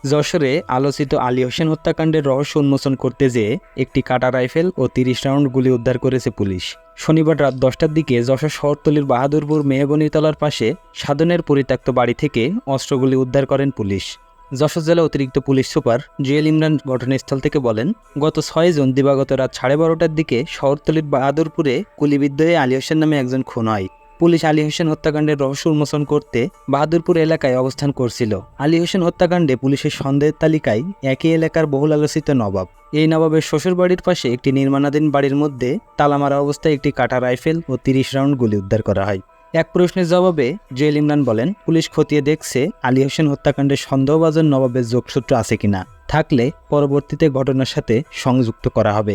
যশোরে আলোচিত আলী হোসেন হত্যাকাণ্ডের রহস্য উন্মোচন করতে যেয়ে একটি কাটা রাইফেল ও ৩০ রাউন্ড গুলি উদ্ধার করেছে পুলিশ। শনিবার রাত ১০টার দিকে যশোর শহরতলির বাহাদুরপুর মেহগনিতলার পাশে সাধনের পরিত্যক্ত বাড়ি থেকে অস্ত্রগুলি উদ্ধার করেন পুলিশ। যশোর জেলা অতিরিক্ত পুলিশ সুপার জুয়েল ইমরান ঘটনাস্থল থেকে বলেন, গত ৬ জুন দিবাগত রাত ১২:৩০টার দিকে শহরতলির বাহাদুরপুরে গুলিবিদ্ধ হয়ে আলী হোসেন নামে একজন খুন হয়। পুলিশ আলী হোসেন হত্যাকাণ্ডের রহস্য উন্মোচন করতে বাহাদুরপুর এলাকায় অবস্থান করছিল। আলী হোসেন হত্যাকাণ্ডে পুলিশের সন্দেহের তালিকায় একই এলাকার বহুল আলোচিত নবাব। এই নবাবের শ্বশুরবাড়ির পাশে একটি নির্মাণাধীন বাড়ির মধ্যে তালামারা অবস্থায় একটি কাটা রাইফেল ও ৩০ রাউন্ড গুলি উদ্ধার করা হয়। এক প্রশ্নের জবাবে জুয়েল ইমরান বলেন, পুলিশ খতিয়ে দেখছে আলী হোসেন হত্যাকাণ্ডের সন্দেহভাজন নবাবের যোগসূত্র আছে কিনা, থাকলে পরবর্তীতে ঘটনার সাথে সংযুক্ত করা হবে।